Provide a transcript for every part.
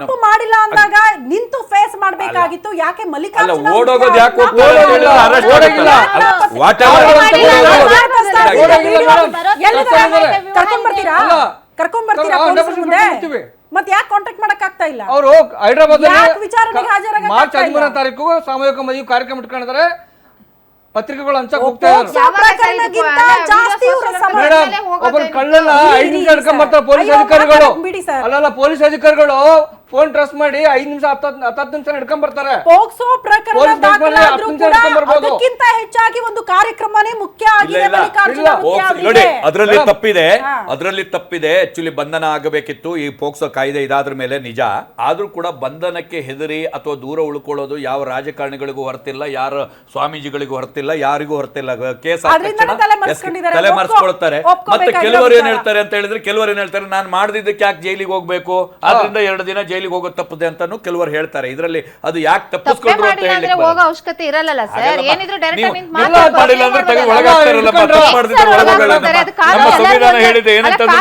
ತಪ್ಪು ಮಾಡಿಲ್ಲ ಅಂದಾಗ ನಿಂತು ಫೇಸ್ ಮಾಡಬೇಕಾಗಿತ್ತು. ಯಾಕೆ ಮಲ್ಲಿಕಾರ್ಜುನ ಓಡೋಗೋದು ಯಾಕೆ ಕರ್ಕೊಂಡ್ ಬರ್ತೀರಾ ಮುಂದೆ? ಮತ್ತೆ ಯಾಕೆ ಕಾಂಟ್ಯಾಕ್ಟ್ ಮಾಡಕ್ ಆಗ್ತಾ ಇಲ್ಲ? ಅವರು ಹೈದರಾಬಾದ್ ವಿಚಾರಣೆಗೆ ಹಾಜರಾಗ ಮಾರ್ಚ್ 13ನೇ ತಾರೀಕು ಸಾಮೂಹಿಕ ಮದುವೆ ಕಾರ್ಯಕ್ರಮ ಇಟ್ಕೊಂಡಿದ್ದಾರೆ. ಪತ್ರಿಕೆಗಳು ಹಂಚಕ್ ಹೋಗ್ತಾ ಒಬ್ಬರು ಕಳ್ಳನ 5 ನಿಮಿಷ ಹಿಡ್ಕೊಂಡ್ ಬರ್ತಾರೆ ಪೊಲೀಸ್ ಅಧಿಕಾರಿಗಳು. ಅಲ್ಲ ಪೊಲೀಸ್ ಅಧಿಕಾರಿಗಳು ಫೋನ್ ಟ್ರಸ್ ಮಾಡಿ 5 ನಿಮಿಷ 10 ನಿಮಿಷ ಹಿಡ್ಕೊಂಡ್ ಬರ್ತಾರೆ. ಪೋಕ್ಸೋ ಪ್ರಕರಣ ಅದಕ್ಕಿಂತ ಹೆಚ್ಚಾಗಿ ಒಂದು ಕಾರ್ಯಕ್ರಮನೇ ಮುಖ್ಯ ಆಗಿದೆ. ನೋಡಿ ಅದರಲ್ಲಿ ತಪ್ಪಿದೆ. ಆಕ್ಚುಲಿ ಬಂಧನ ಆಗಬೇಕಿತ್ತು ಈ ಪೋಕ್ಸೋ ಕಾಯ್ದೆ ಇದಾದ್ರ ಮೇಲೆ ನಿಜ. ಆದ್ರೂ ಕೂಡ ಬಂಧನಕ್ಕೆ ಹೆದರಿ ಅಥವಾ ದೂರ ಉಳ್ಕೊಳ್ಳೋದು ಯಾವ ರಾಜಕಾರಣಿಗಳಿಗೂ ಹೊರತಿಲ್ಲ, ಯಾರ ಸ್ವಾಮೀಜಿಗಳಿಗೂ ಹೊರತಿಲ್ಲ, ಯಾರಿಗೂ ಹೊರತಿಲ್ಲ. ಕೇಸ್ ತಲೆ ಮರೆಸ್ಕೊಳ್ತಾರೆ. ಮತ್ತೆ ಕೆಲವರು ಏನ್ ಹೇಳ್ತಾರೆ ಅಂತ ಹೇಳಿದ್ರೆ, ಕೆಲವರು ಏನ್ ಹೇಳ್ತಾರೆ, ನಾನು ಮಾಡದಿದ್ದಕ್ಕೆ ಯಾಕೆ ಜೈಲಿಗೆ ಹೋಗ್ಬೇಕು, ಆದ್ರಿಂದ 2 ದಿನ ಜೈಲಿಗೆ ಹೋಗೋದು ತಪ್ಪದೆ ಅಂತಾನು ಕೆಲವರು ಹೇಳ್ತಾರೆ. ಇದರಲ್ಲಿ ಅದು ಯಾಕೆ ತಪ್ಪಿಸ್ಕೊಂಡ್ರು ಅಂತ ಹೇಳಿ ಹೋಗೋ ಅವಶ್ಯಕತೆ ಇರಲ್ಲ ಸರ್. ಏನಿದ್ರು ಡೈರೆಕ್ಟ್ ನಿಂತು ಮಾಡಿಲ್ಲ ಅಂದ್ರೆ ತೆಗೆದು ಒಳಗಾಗ್ತಾರಲ್ಲ, ತಪ್ಪು ಮಾಡಿದ್ರೆ ಒಳಗೋಗಲ್ಲ. ನಮ್ಮ ಸಂವಿಧಾನ ಹೇಳಿದೆ ಏನಂತಂದ್ರೆ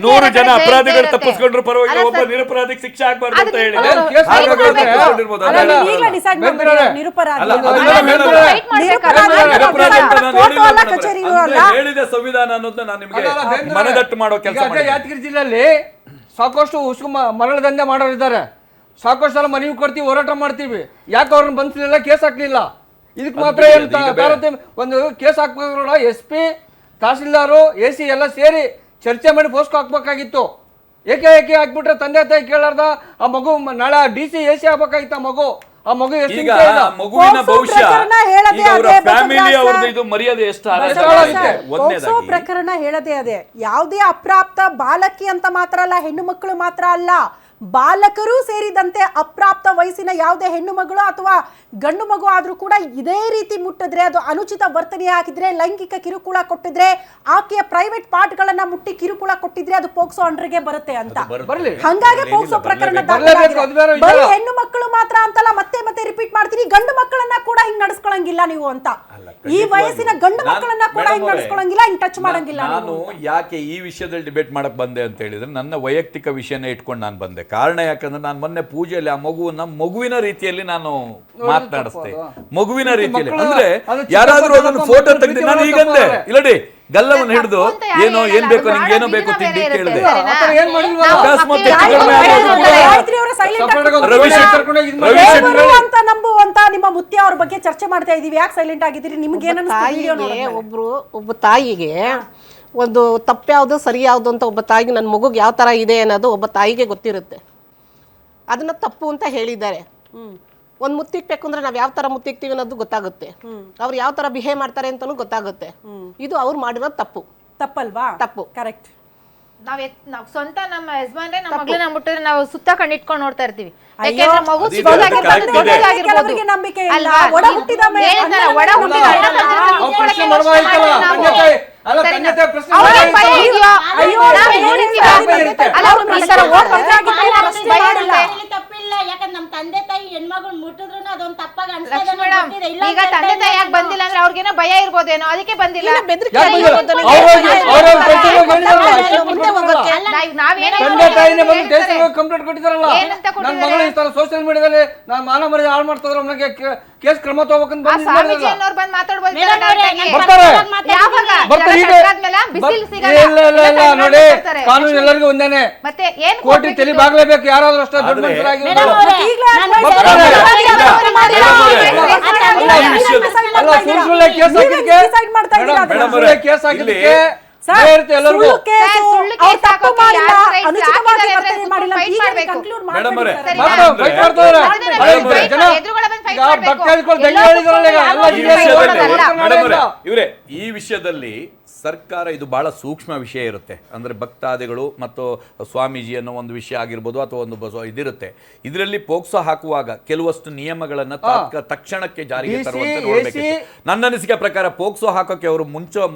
100 ಜನ ಅಪರಾಧಿಗಳು ತಪ್ಪಿಸ್ಕೊಂಡ್ರು ಪರವಾಗಿಲ್ಲ, ಒಬ್ಬ ನಿರಪರಾಧಿಗೆ ಶಿಕ್ಷೆ ಆಗ್ಬಾರ್ದು ಅಂತ ಹೇಳಿದೆ. ಹೇಳಿದೆ ಸಂವಿಧಾನ ಅನ್ನೋದನ್ನ ನಾನು ನಿಮಗೆ ಮನದಟ್ಟು ಮಾಡೋ ಕೆಲಸ. ಯಾದಗಿರಿ ಜಿಲ್ಲೆಯಲ್ಲಿ ಸಾಕಷ್ಟು ಉಸುಕು ಮರಳ ದಂಧೆ ಮಾಡೋರಿದ್ದಾರೆ. ಸಾಕಷ್ಟು ಸಲ ಮನವಿ ಕೊಡ್ತೀವಿ, ಹೋರಾಟ ಮಾಡ್ತೀವಿ. ಯಾಕೆ ಅವ್ರನ್ನ ಬಂಧಿಸಲಿಲ್ಲ, ಕೇಸ್ ಹಾಕ್ಲಿಲ್ಲ? ಇದಕ್ಕೆ ಮಾತ್ರ ಒಂದು ಕೇಸ್ ಹಾಕ್ಬೇಕಲ್ಲ. SP, ತಹಸೀಲ್ದಾರು, AC ಎಲ್ಲ ಸೇರಿ ಚರ್ಚೆ ಮಾಡಿ ಪೋಸ್ಕೋ ಹಾಕ್ಬೇಕಾಗಿತ್ತು. ಏಕೆ ಹಾಕ್ಬಿಟ್ರೆ ತಂದೆ ತಾಯಿ ಕೇಳಾರ್ದ ಆ ಮಗು ನಾಳೆ DC AC ಆಗ್ಬೇಕಾಗಿತ್ತು. ಆ ಮಗು ಮಗುವಿನ ಭವಿಷ್ಯ ಇದು ಮರ್ಯಾದೆ ಎಷ್ಟು ಪ್ರಕರಣ ಹೇಳದೆ ಅದೇ. ಯಾವುದೇ ಅಪ್ರಾಪ್ತ ಬಾಲಕಿ ಅಂತ ಮಾತ್ರ ಅಲ್ಲ, ಹೆಣ್ಣು ಮಕ್ಕಳು ಮಾತ್ರ ಅಲ್ಲ, ಬಾಲಕರು ಸೇರಿದಂತೆ ಅಪ್ರಾಪ್ತ ವಯಸ್ಸಿನ ಯಾವುದೇ ಹೆಣ್ಣು ಮಗಳು ಅಥವಾ ಗಂಡು ಮಗು ಆದ್ರೂ ಕೂಡ ಇದೇ ರೀತಿ ಮುಟ್ಟಿದ್ರೆ, ಅದು ಅನುಚಿತ ವರ್ತನೆ ಆಗಿದ್ರೆ, ಲೈಂಗಿಕ ಕಿರುಕುಳ ಕೊಟ್ಟಿದ್ರೆ, ಆಕೆಯ ಪ್ರೈವೇಟ್ ಪಾರ್ಟ್ ಗಳನ್ನ ಮುಟ್ಟಿ ಕಿರುಕುಳ ಕೊಟ್ಟಿದ್ರೆ ಅದು ಪೋಕ್ಸೋ ಅಂಡರ್ಗೆ ಬರುತ್ತೆ ಅಂತ. ಹಂಗಾಗಿ ಪೋಕ್ಸೋ ಪ್ರಕರಣ ಬರೀ ಹೆಣ್ಣು ಮಕ್ಕಳು ಮಾತ್ರ ಅಂತಲ್ಲ, ಮತ್ತೆ ಮತ್ತೆ ರಿಪೀಟ್ ಮಾಡ್ತೀನಿ, ಗಂಡು ಮಕ್ಕಳನ್ನ ಕೂಡ ಹಿಂಗ್ ನಡೆಸ್ಕೊಳಂಗಿಲ್ಲ ನೀವು ಅಂತ. ಈ ವಯಸ್ಸಿನ ಗಂಡು ಮಕ್ಕಳನ್ನ ಕೂಡ ಹಿಂಗ್ ನಡೆಸ್ಕೊಳಂಗಿಲ್ಲ, ಹಿಂಗ್ ಟಚ್ ಮಾಡಂಗಿಲ್ಲ. ನಾನು ಯಾಕೆ ಈ ವಿಷಯದಲ್ಲಿ ಡಿಬೇಟ್ ಮಾಡಕ್ ಬಂದೆ ಅಂತ ಹೇಳಿದ್ರೆ, ನನ್ನ ವೈಯಕ್ತಿಕ ವಿಷಯನೇ ಇಟ್ಕೊಂಡು ನಾನು ಬಂದೆ. ಕಾರಣ ಯಾಕಂದ್ರೆ ನಾನು ಮೊನ್ನೆ ಪೂಜೆಯಲ್ಲಿ ಆ ಮಗುವಿನ ರೀತಿಯಲ್ಲಿ ನಾನು ಮಾತನಾಡಿಸ್ತೆ. ಮಗುವಿನ ರೀತಿಯಲ್ಲಿ ಅಂದ್ರೆ ಯಾರಾದ್ರೂ ಅದನ್ನು ಫೋಟೋ ತೆಗೆದು ನಾನು ಈಗಂದೆ ಇಲ್ಲಡಿ ಗಲ್ಲವನ್ನು ಹಿಡಿದು ಏನ್ ಬೇಕು ನಿಮ್ಗೆ ಏನೋ ಬೇಕು ತಿಂಡಿ ಕೇಳಿದೆ. ನಂಬುವಂತ ನಿಮ್ಮ ಮುತ್ಯ ಅವ್ರ ಬಗ್ಗೆ ಚರ್ಚೆ ಮಾಡ್ತಾ ಇದೀವಿ. ಯಾಕೆ ಸೈಲೆಂಟ್ ಆಗಿದ್ದೀರಿ? ನಿಮ್ಗೆ ಒಬ್ಬ ತಾಯಿಗೆ ಒಂದು ತಪ್ಪು ಯಾವುದು ಸರಿ ಯಾವುದು ಅಂತ ಒಬ್ಬ ತಾಯಿಗೆ ನನ್ನ ಮಗುಗೆ ಯಾವ ತರ ಇದೆ ಅನ್ನೋದು ಒಬ್ಬ ತಾಯಿಗೆ ಗೊತ್ತಿರುತ್ತೆ. ಅದನ್ನ ತಪ್ಪು ಅಂತ ಹೇಳಿದ್ದಾರೆ. ಒಂದ್ ಮುತ್ತಿಕ್ಬೇಕು ಅಂದ್ರೆ ನಾವ್ ಯಾವ ತರ ಮುತ್ತಿಕ್ತೀವಿ ಅನ್ನೋದು ಗೊತ್ತಾಗುತ್ತೆ. ಅವ್ರು ಯಾವ ತರ ಬಿಹೇವ್ ಮಾಡ್ತಾರೆ ಅಂತಾನು ಗೊತ್ತಾಗುತ್ತೆ. ಇದು ಅವ್ರು ಮಾಡಿರೋದು ತಪ್ಪಲ್ವಾ? ತಪ್ಪು. ಕರೆಕ್ಟ್. ನಾವ್ ಸ್ವಂತ ನಮ್ಮ ಯಜಮಾನ್ರೆ ನಮ್ಮ ಮಗಳನ್ನ ಮುಟ್ಟಿದ್ರೆ ನಾವು ಸುತ್ತ ಕಣ್ಣಿಟ್ಕೊಂಡು ನೋಡ್ತಾ ಇರ್ತೀವಿ. ನಮ್ ತಂದೆ ತಾಯಿ ಹೆಣ್ಮಗಳು ಮುಟ್ಟಿದ್ರು ಅದೊಂದು ತಪ್ಪಾಗಿ ಈಗ ತಂದೆ ತಾಯಿ ಯಾಕೆ ಬಂದಿಲ್ಲ ಅಂದ್ರೆ ಅವ್ರಿಗೇನೋ ಭಯ ಇರ್ಬೋದೇನೋ, ಅದಕ್ಕೆ ಬಂದಿಲ್ಲ. ಸೋಷಿಯಲ್ ಮೀಡಿಯಾದಲ್ಲಿ ನಾನು ಮಾನ ಮರ್ಯಾದೆ ಹಾಳು ಮಾಡ್ತಿದ್ರು, ನನಗೆ ಕೇಸ್ ಕ್ರಮ ತಗೋಬೇಕಂತ ನೋಡಿ. ಕಾನೂನು ಎಲ್ಲರಿಗೂ ಒಂದೇನೆ, ಕೋರ್ಟ್ ತಲೆ ಬಾಗ್ಲೇಬೇಕು. ಯಾರಾದ್ರೂ ಅಷ್ಟೇ ದೊಡ್ಡ ಕೇಸ್ ಹಾಕಿದ್ದಕ್ಕೆ ಇವ್ರೆ ಈ ವಿಷಯದಲ್ಲಿ ಸರ್ಕಾರ ಇದು ಬಹಳ ಸೂಕ್ಷ್ಮ ವಿಷಯ ಇರುತ್ತೆ. ಅಂದರೆ ಭಕ್ತಾದಿಗಳು ಮತ್ತು ಸ್ವಾಮೀಜಿ ಅನ್ನೋ ಒಂದು ವಿಷಯ ಆಗಿರ್ಬೋದು ಅಥವಾ ಒಂದು ಇದಿರುತ್ತೆ. ಇದರಲ್ಲಿ ಪೋಕ್ಸೋ ಹಾಕುವಾಗ ಕೆಲವಷ್ಟು ನಿಯಮಗಳನ್ನು ತಕ್ಷಣಕ್ಕೆ ಜಾರಿಗೆ ತರುವಂತೆ ನೋಡಬೇಕಿತ್ತು. ನನ್ನ ಅನಿಸಿಕೆ ಪ್ರಕಾರ ಪೋಕ್ಸೋ ಹಾಕೋಕ್ಕೆ ಅವರು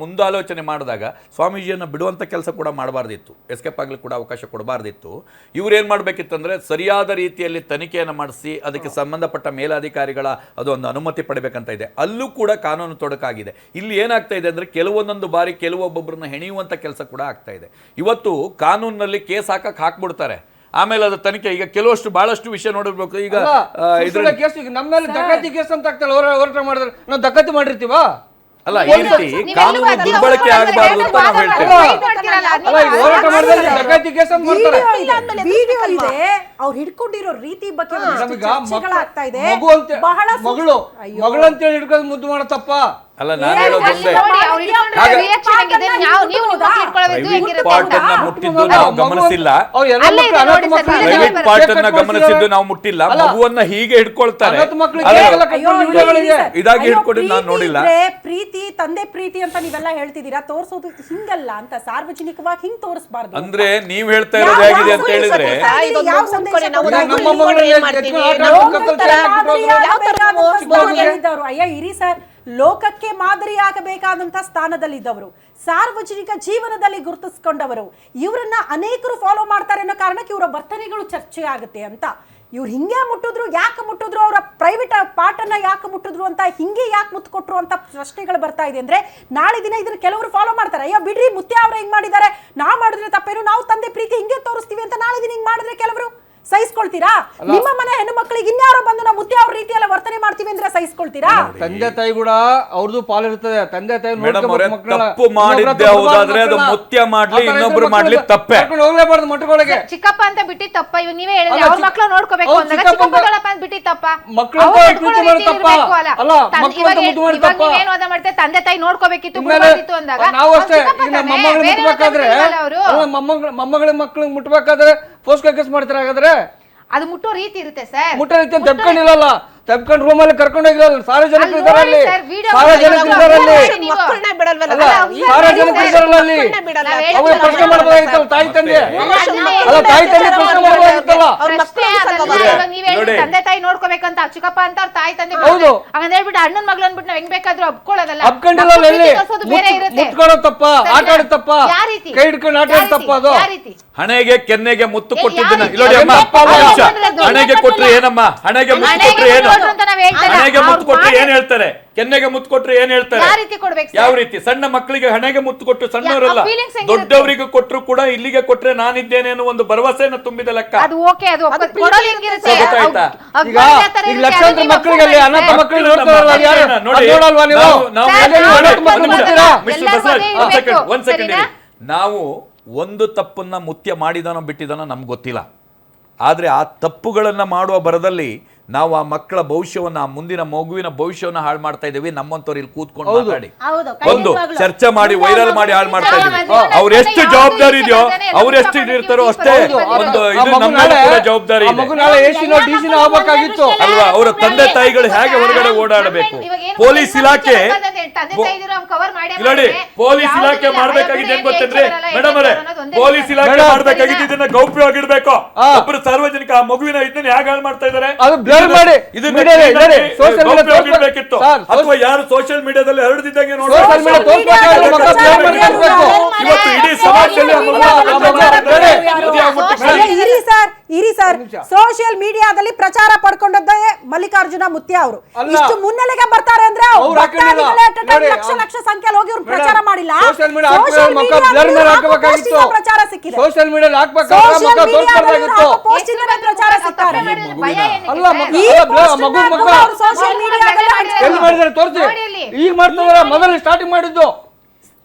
ಮುಂದಾಲೋಚನೆ ಮಾಡಿದಾಗ ಸ್ವಾಮೀಜಿಯನ್ನು ಬಿಡುವಂಥ ಕೆಲಸ ಕೂಡ ಮಾಡಬಾರ್ದಿತ್ತು, ಎಸ್ಕೇಪ್ ಆಗಲಿಕ್ಕೆ ಕೂಡ ಅವಕಾಶ ಕೊಡಬಾರ್ದಿತ್ತು. ಇವ್ರು ಏನು ಮಾಡಬೇಕಿತ್ತಂದರೆ ಸರಿಯಾದ ರೀತಿಯಲ್ಲಿ ತನಿಖೆಯನ್ನು ಮಾಡಿಸಿ ಅದಕ್ಕೆ ಸಂಬಂಧಪಟ್ಟ ಮೇಲಾಧಿಕಾರಿಗಳ ಅದೊಂದು ಅನುಮತಿ ಪಡಿಬೇಕಂತ ಇದೆ. ಅಲ್ಲೂ ಕೂಡ ಕಾನೂನು ತೊಡಕಾಗಿದೆ. ಇಲ್ಲಿ ಏನಾಗ್ತಾ ಇದೆ ಅಂದರೆ ಕೆಲವೊಂದೊಂದು ಬಾರಿ ಕೆಲವೊಬ್ಬೊಬ್ಬರನ್ನ ಹೆಣೆಯುವಂಥ ಕೆಲಸ ಕೂಡ ಆಗ್ತಾ ಇದೆ. ಇವತ್ತು ಕಾನೂನಿನಲ್ಲಿ ಕೇಸ್ ಹಾಕ್ಬಿಡ್ತಾರೆ, ಆಮೇಲೆ ಅದು ತನಿಖೆ. ಈಗ ಕೆಲವಷ್ಟು ಬಹಳಷ್ಟು ವಿಷಯ ನೋಡಿರ್ಬೇಕು. ಈಗ ಸುಳ್ಳು ಕೇಸ್ ಈಗ ನಮ್ಮ ಮೇಲೆ ಡಕಾತಿ ಕೇಸ್ ಅಂತ ಆಗ್ತಲ್ಲ, ಹೋರಾಟ ಮಾಡಿದ್ರೆ ನಾವು ಡಕಾತಿ ಮಾಡಿರ್ತೀವ. ಅಲ್ಲ, ಈ ರೀತಿ ಕಾನೂನು ದುರ್ಬಳಕೆ ಆಗಬಾರ್ದು ಅಂತ ನಾವು ಹೇಳ್ತೇವೆ. ಅಲ್ಲ, ಈಗ ಹೋರಾಟ ಮಾಡಿದ್ರೆ ಡಕಾತಿ ಕೇಸ್ ಅಂತ ಮಾಡ್ತಾರೆ. ವಿಡಿಯೋ ಇದೆ, ಅವ್ರು ಹಿಡ್ಕೊಂಡಿರೋ ರೀತಿ ಬಗ್ಗೆ ಒಂದಿಷ್ಟು ನಮಗ ಚರ್ಚೆಗಳಾಗ್ತಾ ಇದೆ. ಮಗು ಅಂತ ಬಹಳ ಮಗಳು ಅಂತೇಳಿ ಹಿಡ್ಕೊಂಡು ಮುದ್ದು ಮಾಡೋ ತಪ್ಪ. ಅಲ್ಲ, ನಾನು ಹೇಳೋದೊಂದೇ, ಪ್ರೈವೇಟ್ ಪಾರ್ಟ್ ಅನ್ನ ಮುಟ್ಟಿದ್ದು ನಾವು ಗಮನಿಸಿಲ್ಲ, ಪ್ರೈವೇಟ್ ಪಾರ್ಟ್ ಅನ್ನ ಗಮನಿಸಿದ್ದು ನಾವು ಮುಟ್ಟಿಲ್ಲ. ಮಗುವನ್ನ ಹೀಗೆ ಹಿಡ್ಕೊಳ್ತಾರೆ, ಇದಾಗಿ ಹಿಡ್ಕೊಂಡಿದ್ದು ನಾನು ನೋಡಿಲ್ಲ. ಪ್ರೀತಿ, ತಂದೆ ಪ್ರೀತಿ ಅಂತ ನೀವೆಲ್ಲ ಹೇಳ್ತಿದ್ದೀರಾ, ತೋರ್ಸೋದು ಹಿಂಗಲ್ಲ ಅಂತ, ಸಾರ್ವಜನಿಕವಾಗಿ ಹಿಂಗ್ ತೋರಿಸಬಾರ್ದು. ಅಂದ್ರೆ ನೀವ್ ಹೇಳ್ತಾ ಇರೋದು ಹೇಗಿದೆ ಅಂತ ಹೇಳಿದ್ರೆ, ಅಯ್ಯ ಇರಿ ಸರ್, ಲೋಕಕ್ಕೆ ಮಾದರಿಯಾಗಬೇಕಾದಂತ ಸ್ಥಾನದಲ್ಲಿದ್ದವರು, ಸಾರ್ವಜನಿಕ ಜೀವನದಲ್ಲಿ ಗುರುತಿಸ್ಕೊಂಡವರು, ಇವರನ್ನ ಅನೇಕರು ಫಾಲೋ ಮಾಡ್ತಾರೆ ಅನ್ನೋ ಕಾರಣಕ್ಕೆ ಇವರ ವರ್ತನೆಗಳು ಚರ್ಚೆ ಆಗುತ್ತೆ ಅಂತ. ಇವ್ರು ಹಿಂಗೆ ಮುಟ್ಟಿದ್ರು, ಯಾಕೆ ಮುಟ್ಟಿದ್ರು, ಅವರ ಪ್ರೈವೇಟ್ ಪಾರ್ಟ್ ಅನ್ನ ಯಾಕೆ ಮುಟ್ಟಿದ್ರು ಅಂತ, ಹಿಂಗೆ ಯಾಕೆ ಮುತ್ತು ಕೊಟ್ರು ಅಂತ ಪ್ರಶ್ನೆಗಳು ಬರ್ತಾ ಇದೆ. ಅಂದ್ರೆ ನಾಳೆ ದಿನ ಇದನ್ನ ಕೆಲವರು ಫಾಲೋ ಮಾಡ್ತಾರೆ. ಅಯ್ಯೋ ಬಿಡ್ರಿ, ಮುತ್ಯ ಅವ್ರು ಹಿಂಗ್ ಮಾಡಿದ್ದಾರೆ, ನಾವು ಮಾಡಿದ್ರೆ ತಪ್ಪೇನು, ನಾವು ತಂದೆ ಪ್ರೀತಿ ಹಿಂಗೆ ತೋರಿಸ್ತೀವಿ ಅಂತ ನಾಳೆ ದಿನ ಹಿಂಗ್ ಮಾಡಿದ್ರೆ ಕೆಲವರು ಸಹಿಸ್ಕೊಳ್ತೀರಾ? ನಿಮ್ಮ ಮನೆ ಹೆಣ್ಣು ಮಕ್ಕಳಿಗೆ ಇನ್ಯಾರೋ ಬಂದು ನಾವು ಮುತ್ಯ ಅವ್ರ ರೀತಿಯೆಲ್ಲ ವರ್ತನೆ ಮಾಡ್ತೀವಿ ಅಂದ್ರೆ ಸಹಿಸ್ಕೊಳ್ತೀರಾ? ತಂದೆ ತಾಯಿ ಕೂಡ ಅವ್ರದ್ದು ಪಾಲಿರ್ತದೆ. ತಂದೆ ತಾಯಿ ತಪ್ಪು ಮಾಡಿದ್ದೆ ಹೌದಾದ್ರೆ ಅದು ಮುತ್ಯ ಮಾಡ್ಲಿ, ಇನ್ನೊಬ್ರು ಮಾಡ್ಲಿ ತಪ್ಪೇ, ಹೋಗ್ಲೇಬಾರ್ದು ಮಟ್ಟಗಳಿಗೆ. ಚಿಕ್ಕಪ್ಪ ಅಂತ ಬಿಟ್ಟಿ ತಪ್ಪ, ಇವ್ ನೀವೇ ಹೇಳಿದ್ರೆ ಅವ್ರ ಮಕ್ಳು ನೋಡ್ಕೋಬೇಕು ಅಂದಾಗ ಚಿಕ್ಕಪ್ಪ ದೊಡ್ಡಪ್ಪ ಅಂತ ಬಿಟ್ಟಿ ತಪ್ಪ. ನೀವೇನು ವಾದ ಮಾಡ್ತಾರೆ, ತಂದೆ ತಾಯಿ ನೋಡ್ಕೋಬೇಕಿತ್ತು ಅಂದಾಗ ನಾವು ಅಷ್ಟೇ. ಮೊಮ್ಮಗಳ ಮಕ್ಳಿಗೆ ಮುಟ್ಬೇಕಾದ್ರೆ ಪೋಸ್ಕೋ ಕೇಸ್ ಮಾಡ್ತಾರೆ. ಹಾಗಾದ್ರೆ ಅದು ಮುಟ್ಟೋ ರೀತಿ ಇರುತ್ತೆ ಸರ್, ಮುಟ್ಟೋ ರೀತಿ ತೆಪ್ಕೊಂಡಿಲ್ಲ, ತೆಪ್ಕೊಂಡು ರೂಮಲ್ಲಿ ಕರ್ಕೊಂಡು ಹೋಗಿಲ್ಲ. ಸಾರ್ವಜನಿಕರು ಇದಾರಲ್ಲಿ, ಸಾರ್ವಜನಿಕರು ಇದಾರಲ್ಲಿ, ಸಾರ್ವಜನಿಕರು ಇದಾರಲ್ಲಿ. ಅವ್ರು ಪ್ರಶ್ನೆ ಮಾಡಬಹುದಾಗಿತ್ತಲ್ಲ ತಾಯಿ ತಂದೆ, ಅಲ್ಲ ತಾಯಿ ತಂದೆ ಪ್ರಶ್ನೆ ಮಾಡಬಹುದಾಗಿತ್ತಲ್ಲ. ತಂದೆ ತಾಯಿ ನೋಡ್ಕೋಬೇಕಂತ ಚಿಕ್ಕಪ್ಪ ಅಂತ ಅವ್ರ ತಾಯಿ ತಂದೆ ಹೌದು. ಹಂಗಂದ್ರೆ ಹೇಳ್ಬಿಟ್ಟು ಅಣ್ಣನ್ ಮಗಳು ಅಂದ್ಬಿಟ್ಟು ನಾವ್ ಹೆಂಗ್ ಬೇಕಾದ್ರೂ ಒಪ್ಕೊಳ್ಳೋದಲ್ಲ. ಅಪ್ಕೊಂಡಿಲ್ಲ, ಎಲ್ಲಿ ಮುಟ್ಕೊಳ್ಳೋ ತಪ್ಪ, ಆಟ ಆಡೋ ತಪ್ಪ, ಕೈ ಹಿಡ್ಕೊಂಡು ಆಟ ಆಡೋ ತಪ್ಪ. ಅದು ಹಣೆಗೆ ಕೆನ್ನೆಗೆ ಮುತ್ತು ಕೊಟ್ಟಿದ್ದನ್ನ ನೋಡಿ ಅಮ್ಮ, ಹಣೆಗೆ ಕೊಟ್ರೆ ಏನಮ್ಮ, ಹಣೆಗೆ ಮುತ್ತು ಕೊಟ್ರೆ ಏನು, ಹಣೆಗೆ ಮುತ್ತು ಕೊಟ್ರೆ ಏನ್ ಹೇಳ್ತಾರೆ, ಕೆನ್ನೆಗೆ ಮುತ್ತು ಕೊಟ್ರೆ ಏನ್ ಹೇಳ್ತಾರೆ, ಯಾವ ರೀತಿ? ಸಣ್ಣ ಮಕ್ಕಳಿಗೆ ಹಣೆಗೆ ಮುತ್ತು ಕೊಟ್ಟು ಸಣ್ಣವರಲ್ಲ, ದೊಡ್ಡವರಿಗೆ ಕೊಟ್ಟರು ಕೂಡ ಇಲ್ಲಿಗೆ ಕೊಟ್ರೆ ನಾನಿದ್ದೇನೆ ಅನ್ನೋ ಒಂದು ಭರವಸೆಯನ್ನು ತುಂಬಿದ ಲೆಕ್ಕ. ಗೊತ್ತಾಯ್ತಾ? ಈಗ ಲಕ್ಷಾಂತರ ಮಕ್ಕಳಿಗೆ ಅನಾಥ ಮಕ್ಕಳಿಗೆ ಒಂದ್ ಸೆಕೆಂಡ್, ನಾವು ಒಂದು ತಪ್ಪನ್ನ ಮುತ್ಯ ಮಾಡಿದಾನೋ ಬಿಟ್ಟಿದಾನೋ ನಮ್ಗೆ ಗೊತ್ತಿಲ್ಲ. ಆದ್ರೆ ಆ ತಪ್ಪುಗಳನ್ನ ಮಾಡುವ ಭರದಲ್ಲಿ ನಾವು ಆ ಮಕ್ಕಳ ಭವಿಷ್ಯವನ್ನ, ಆ ಮುಂದಿನ ಮಗುವಿನ ಭವಿಷ್ಯವನ್ನ ಹಾಳು ಮಾಡ್ತಾ ಇದ್ದೀವಿ. ನಮ್ಮಂತವ್ರು ಇಲ್ಲಿ ಕೂತ್ಕೊಂಡು ಮಾತಾಡಿ ಒಂದು ಚರ್ಚೆ ಮಾಡಿ ವೈರಲ್ ಮಾಡಿ ಹಾಳು ಮಾಡ್ತಾ ಇದೀವಿ. ಅವ್ರ ಎಷ್ಟು ಜವಾಬ್ದಾರಿ ಇದೆಯೋ, ಅವ್ರ ಎಷ್ಟು ಇರ್ತಾರೋ ಅಷ್ಟೇ ಒಂದು ಇದು ನಮ್ಮ ಜವಾಬ್ದಾರಿ ಅಲ್ವಾ? ಅವರ ತಂದೆ ತಾಯಿಗಳು ಹೇಗೆ ಹೊರಗಡೆ ಓಡಾಡಬೇಕು, ಪೊಲೀಸ್ ಇಲಾಖೆ ನೋಡಿ, ಪೊಲೀಸ್ ಇಲಾಖೆ ಮಾಡ್ಬೇಕಾಗಿದೆ ಏನ್ ಗೊತ್ತಿದ್ರೆ ಮೇಡಮ್ ಅವರೇ, ಪೊಲೀಸ್ ಇಲಾಖೆ ಮಾಡ್ಬೇಕಾಗಿದ್ದು ಇದನ್ನ ಗೌಪ್ಯವಾಗಿಡ್ಬೇಕು. ಒಬ್ಬರು ಸಾರ್ವಜನಿಕ ಆ ಮಗುವಿನ ಇದನ್ನ ಹೇಗೆ ಹಾಳು ಮಾಡ್ತಾ ಇದಾರೆ, ಅಥವಾ ಯಾರು ಸೋಷಿಯಲ್ ಮೀಡಿಯಾದಲ್ಲಿ ಹರಡಿದಂಗೆ ಇರಿ ಸರ್, ಸೋಷಿಯಲ್ ಮೀಡಿಯಾದಲ್ಲಿ ಪ್ರಚಾರ ಪಡ್ಕೊಂಡದ್ದೇ ಮಲ್ಲಿಕಾರ್ಜುನ ಮುತ್ಯ ಅವರು. ಇಷ್ಟು ಮುನ್ನೆಲೆಗೆ ಬರ್ತಾರೆ ಅಂದ್ರೆ ಲಕ್ಷ ಲಕ್ಷ ಸಂಖ್ಯೆಯಲ್ಲಿ ಹೋಗಿ ಅವ್ರು ಪ್ರಚಾರ ಮಾಡಿಲ್ಲ. ಪ್ರಚಾರ ಸಿಕ್ಕಿದೆ, ಸೋಷಿಯಲ್ ಮೀಡಿಯಾ ಪ್ರಚಾರ ಸಿಕ್ತಾರೆ. ಈಗ ಮಾಡ್ತಾರೆ, ಮೊದಲು ಸ್ಟಾರ್ಟಿಂಗ್ ಮಾಡಿದ್ದು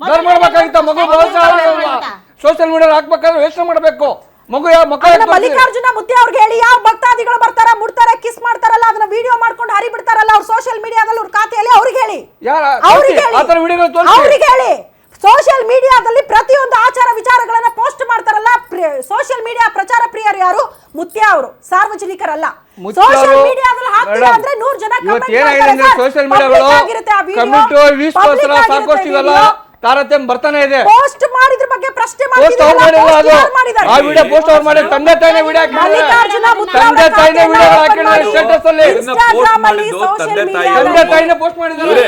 ಮಾಡ್ಬೇಕಾಗಿತ್ತ. ಮಗು ಸೋಷಿಯಲ್ ಮೀಡಿಯಾ ಹಾಕ್ಬೇಕಾದ್ರೆ ಯೋಚನೆ ಮಾಡಬೇಕು. ಮಲ್ಲಿಕಾರ್ಜುನ ಮುತ್ಯ ಅವ್ರಿಗೆ ಹೇಳಿ, ಯಾವ ಭಕ್ತಾದಿಗಳು ಬರ್ತಾರ, ಮುಡ್ತಾರೆ, ಕಿಸ್ ಮಾಡ್ತಾರಲ್ಲ, ಅದನ್ನ ವಿಡಿಯೋ ಮಾಡ್ಕೊಂಡು ಹರಿ ಬಿಡ್ತಾರಲ್ಲ ಅವ್ರ ಸೋಷಿಯಲ್ ಮೀಡಿಯಾದಲ್ಲಿ, ಅವ್ರ ಖಾತೆಯಲ್ಲಿ ಅವ್ರಿಗೆ ಹೇಳಿ, ಅವ್ರಿಗೆ ಹೇಳಿ. ಸೋಷಿಯಲ್ ಮೀಡಿಯಾದಲ್ಲಿ ಪ್ರತಿಯೊಂದು ಆಚಾರ ವಿಚಾರಗಳನ್ನ ಪೋಸ್ಟ್ ಮಾಡ್ತಾರಲ್ಲ, ಸೋಷಿಯಲ್ ಮೀಡಿಯಾ ಪ್ರಚಾರ ಪ್ರಿಯರು ಯಾರು? ಮುತ್ಯ ಅವರು, ಸಾರ್ವಜನಿಕರಲ್ಲ. ಸೋಷಿಯಲ್ ಮೀಡಿಯಾದಲ್ಲಿ ಹಾಕ್ತೀರಾ ಅಂದ್ರೆ 100 ಜನ ಸೋಷಿಯಲ್ ಮೀಡಿಯಾಗಳು ತಾರತಮ್ಯ ಬರ್ತಾನೆ ಇದೆ. ಪೋಸ್ಟ್ ಮಾಡಿದ್ರ ಬಗ್ಗೆ ಪ್ರಶ್ನೆ ತಂದೆ ತಾಯಿನೇ ವಿಡಿಯೋ ಪೋಸ್ಟ್ ಮಾಡಿದ್ದಾರೆ.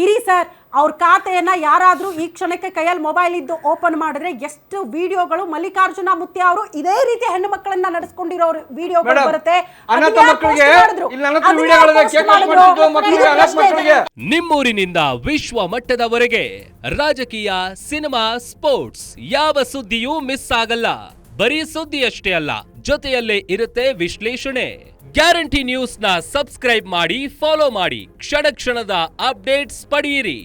ಇರಿ ಸರ್, ಅವ್ರ ಖಾತೆಯನ್ನ ಯಾರಾದ್ರೂ ಈ ಕ್ಷಣಕ್ಕೆ ಕೈಯಲ್ಲಿ ಮೊಬೈಲ್ ಇದ್ದು ಓಪನ್ ಮಾಡಿದ್ರೆ ಎಷ್ಟು ವಿಡಿಯೋಗಳು ಮಲ್ಲಿಕಾರ್ಜುನ ಮುತ್ಯ ಅವರು ಇದೇ ರೀತಿ ಹೆಣ್ಣು ಮಕ್ಕಳನ್ನ ನಡೆಸ್ಕೊಂಡಿರೋ ವಿಡಿಯೋಗಳು ಬರುತ್ತೆ. ನಿಮ್ಮೂರಿನಿಂದ ವಿಶ್ವ ಮಟ್ಟದವರೆಗೆ ರಾಜಕೀಯ, ಸಿನಿಮಾ, ಸ್ಪೋರ್ಟ್ಸ್ ಯಾವ ಸುದ್ದಿಯೂ ಮಿಸ್ ಆಗಲ್ಲ. ಬರೀ ಸುದ್ದಿಯಷ್ಟೇ ಅಲ್ಲ, ಜೊತೆಯಲ್ಲೇ ಇರುತ್ತೆ ವಿಶ್ಲೇಷಣೆ. ಗ್ಯಾರಂಟಿ ನ್ಯೂಸ್ ನ ಸಬ್ಸ್ಕ್ರೈಬ್ ಮಾಡಿ, ಫಾಲೋ ಮಾಡಿ, ಕ್ಷಣ ಕ್ಷಣದ ಅಪ್ಡೇಟ್ಸ್ ಪಡೆಯಿರಿ.